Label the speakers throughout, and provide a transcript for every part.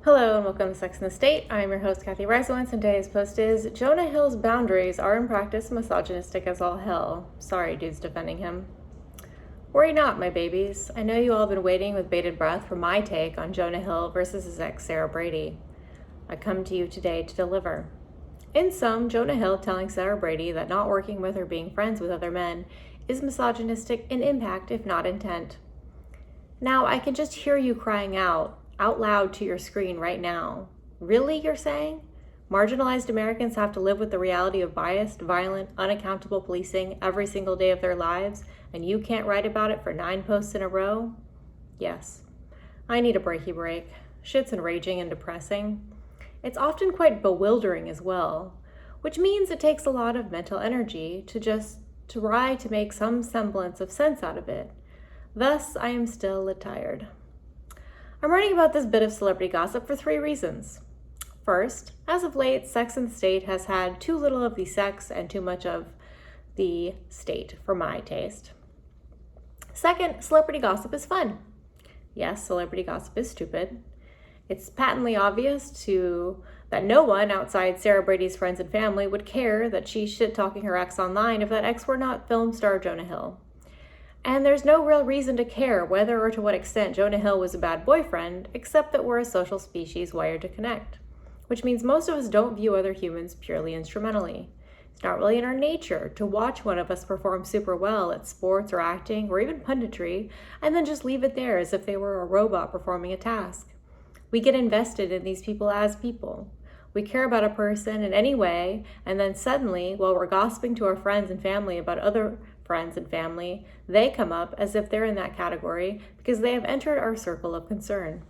Speaker 1: Hello and welcome to Sex and the State. I'm your host, Kathy Reisowitz, and today's post is Jonah Hill's boundaries are in practice misogynistic as all hell. Sorry, dudes defending him. Worry not, my babies. I know you all have been waiting with bated breath for my take on Jonah Hill versus his ex, Sarah Brady. I come to you today to deliver. In sum, Jonah Hill telling Sarah Brady that not working with or being friends with other men is misogynistic in impact, if not intent. Now, I can just hear you crying out loud to your screen right now. Really, you're saying? Marginalized Americans have to live with the reality of biased, violent, unaccountable policing every single day of their lives, and you can't write about it for 9 posts in a row? Yes. I need a breaky break. Shit's enraging and depressing. It's often quite bewildering as well, which means it takes a lot of mental energy to just try to make some semblance of sense out of it. Thus, I am still tired. I'm writing about this bit of celebrity gossip for 3 reasons. First, as of late, Sex and the State has had too little of the sex and too much of the state for my taste. Second, celebrity gossip is fun. Yes, celebrity gossip is stupid. It's patently obvious that no one outside Sarah Brady's friends and family would care that she's shit-talking her ex online if that ex were not film star Jonah Hill. And there's no real reason to care whether or to what extent Jonah Hill was a bad boyfriend, except that we're a social species wired to connect, which means most of us don't view other humans purely instrumentally. It's not really in our nature to watch one of us perform super well at sports or acting or even punditry, and then just leave it there as if they were a robot performing a task. We get invested in these people as people. We care about a person in any way, and then suddenly, while we're gossiping to our friends and family about other friends and family, they come up as if they're in that category because they have entered our circle of concern.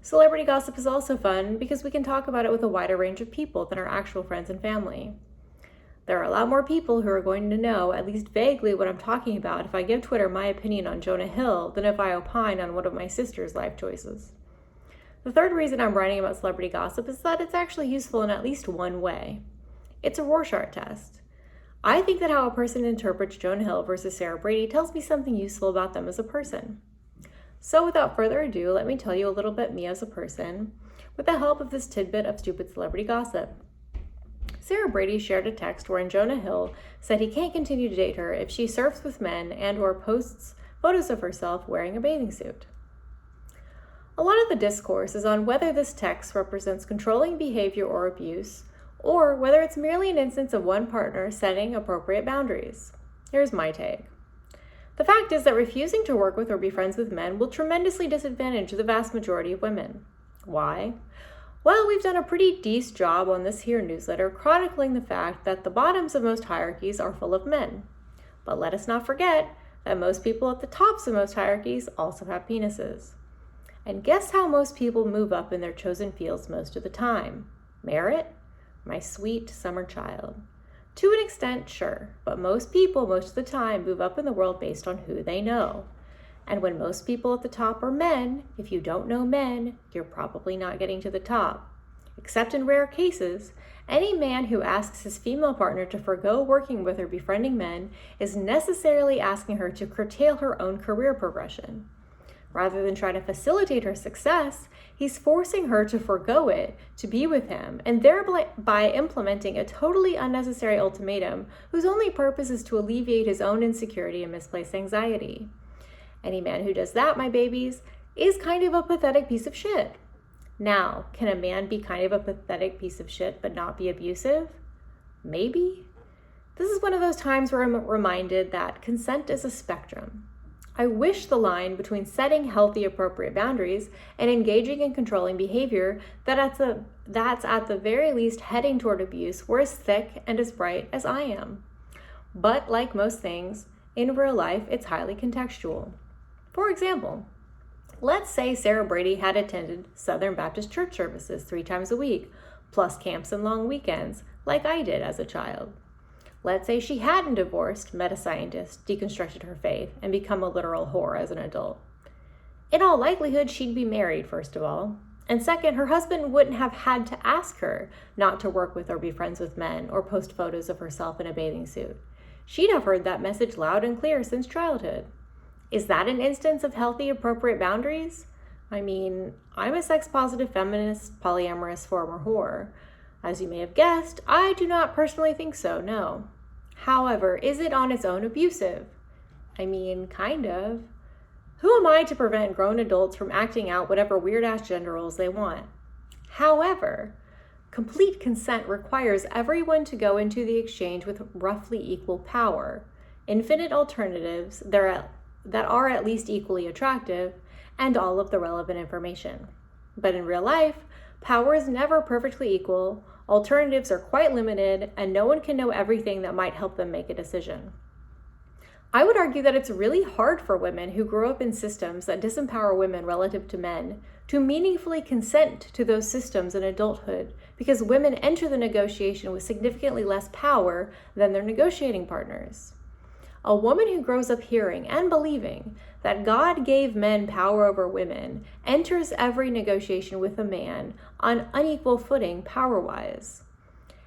Speaker 1: Celebrity gossip is also fun because we can talk about it with a wider range of people than our actual friends and family. There are a lot more people who are going to know at least vaguely what I'm talking about if I give Twitter my opinion on Jonah Hill than if I opine on one of my sister's life choices. The third reason I'm writing about celebrity gossip is that it's actually useful in at least one way. It's a Rorschach test. I think that how a person interprets Jonah Hill versus Sarah Brady tells me something useful about them as a person. So without further ado, let me tell you a little bit me as a person with the help of this tidbit of stupid celebrity gossip. Sarah Brady shared a text wherein Jonah Hill said he can't continue to date her if she surfs with men and or posts photos of herself wearing a bathing suit. A lot of the discourse is on whether this text represents controlling behavior or abuse, or whether it's merely an instance of one partner setting appropriate boundaries. Here's my take. The fact is that refusing to work with or be friends with men will tremendously disadvantage the vast majority of women. Why? Well, we've done a pretty decent job on this here newsletter chronicling the fact that the bottoms of most hierarchies are full of men. But let us not forget that most people at the tops of most hierarchies also have penises. And guess how most people move up in their chosen fields most of the time? Merit? My sweet summer child. To an extent, sure, but most people most of the time move up in the world based on who they know. And when most people at the top are men, if you don't know men, you're probably not getting to the top. Except in rare cases, any man who asks his female partner to forgo working with or befriending men is necessarily asking her to curtail her own career progression. Rather than try to facilitate her success, he's forcing her to forgo it to be with him, and thereby implementing a totally unnecessary ultimatum whose only purpose is to alleviate his own insecurity and misplaced anxiety. Any man who does that, my babies, is kind of a pathetic piece of shit. Now, can a man be kind of a pathetic piece of shit but not be abusive? Maybe. This is one of those times where I'm reminded that consent is a spectrum. I wish the line between setting healthy, appropriate boundaries and engaging in controlling behavior that's at the very least heading toward abuse were as thick and as bright as I am. But like most things, in real life, it's highly contextual. For example, let's say Sarah Brady had attended Southern Baptist church services 3 times a week, plus camps and long weekends, like I did as a child. Let's say she hadn't divorced, met a scientist, deconstructed her faith, and become a literal whore as an adult. In all likelihood, she'd be married, first of all. And second, her husband wouldn't have had to ask her not to work with or be friends with men or post photos of herself in a bathing suit. She'd have heard that message loud and clear since childhood. Is that an instance of healthy, appropriate boundaries? I mean, I'm a sex-positive feminist, polyamorous former whore. As you may have guessed, I do not personally think so, no. However, is it on its own abusive? I mean, kind of. Who am I to prevent grown adults from acting out whatever weird-ass gender roles they want? However, complete consent requires everyone to go into the exchange with roughly equal power, infinite alternatives that are at least equally attractive, and all of the relevant information. But in real life, power is never perfectly equal, alternatives are quite limited, and no one can know everything that might help them make a decision. I would argue that it's really hard for women who grow up in systems that disempower women relative to men to meaningfully consent to those systems in adulthood, because women enter the negotiation with significantly less power than their negotiating partners. A woman who grows up hearing and believing that God gave men power over women enters every negotiation with a man on unequal footing power-wise.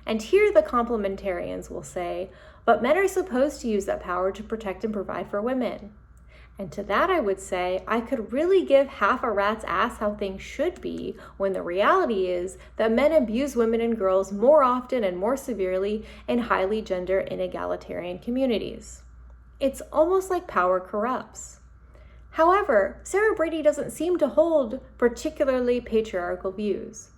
Speaker 1: And here the complementarians will say, but men are supposed to use that power to protect and provide for women. And to that I would say, I could really give half a rat's ass how things should be, when the reality is that men abuse women and girls more often and more severely in highly gender inegalitarian communities. It's almost like power corrupts. However, Sarah Brady doesn't seem to hold particularly patriarchal views,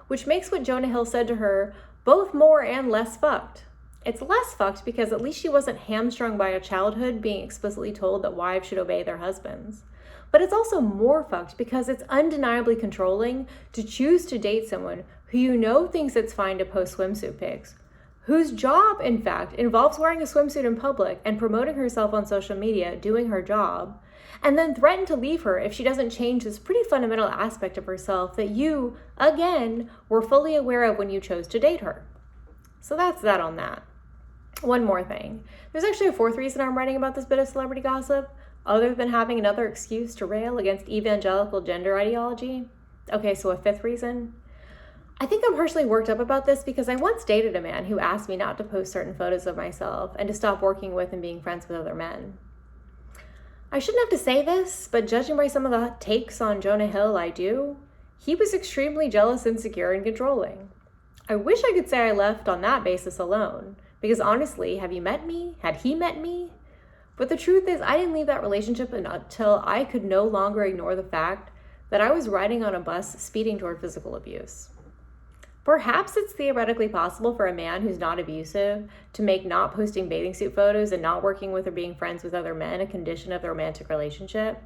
Speaker 1: which makes what Jonah Hill said to her both more and less fucked. It's less fucked because at least she wasn't hamstrung by a childhood being explicitly told that wives should obey their husbands. But it's also more fucked because it's undeniably controlling to choose to date someone who you know thinks it's fine to post swimsuit pics, whose job, in fact, involves wearing a swimsuit in public and promoting herself on social media, doing her job, and then threaten to leave her if she doesn't change this pretty fundamental aspect of herself that you, again, were fully aware of when you chose to date her. So that's that on that. One more thing. There's actually a fourth reason I'm writing about this bit of celebrity gossip, other than having another excuse to rail against evangelical gender ideology. Okay, so a fifth reason. I think I'm partially worked up about this because I once dated a man who asked me not to post certain photos of myself and to stop working with and being friends with other men. I shouldn't have to say this, but judging by some of the takes on Jonah Hill, I do. He was extremely jealous, insecure, and controlling. I wish I could say I left on that basis alone, because honestly, have you met me? Had he met me? But the truth is, I didn't leave that relationship until I could no longer ignore the fact that I was riding on a bus speeding toward physical abuse. Perhaps it's theoretically possible for a man who's not abusive to make not posting bathing suit photos and not working with or being friends with other men a condition of the romantic relationship.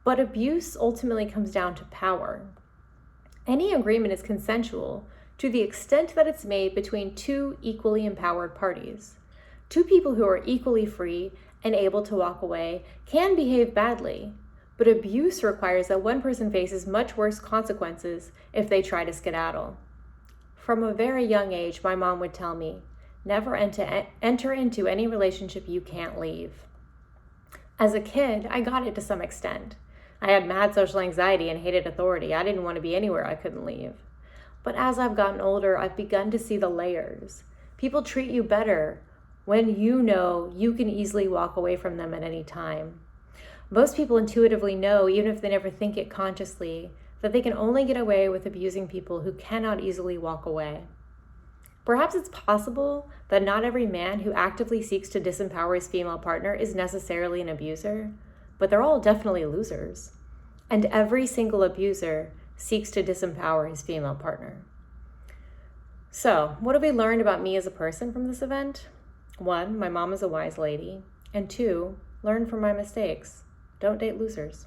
Speaker 1: But abuse ultimately comes down to power. Any agreement is consensual to the extent that it's made between two equally empowered parties. Two people who are equally free and able to walk away can behave badly, but abuse requires that one person faces much worse consequences if they try to skedaddle. From a very young age, my mom would tell me, never enter into any relationship you can't leave. As a kid, I got it to some extent. I had mad social anxiety and hated authority. I didn't want to be anywhere I couldn't leave. But as I've gotten older, I've begun to see the layers. People treat you better when you know you can easily walk away from them at any time. Most people intuitively know, even if they never think it consciously, that they can only get away with abusing people who cannot easily walk away. Perhaps it's possible that not every man who actively seeks to disempower his female partner is necessarily an abuser, but they're all definitely losers. And every single abuser seeks to disempower his female partner. So, what have we learned about me as a person from this event? 1, my mom is a wise lady. And 2, learn from my mistakes. Don't date losers.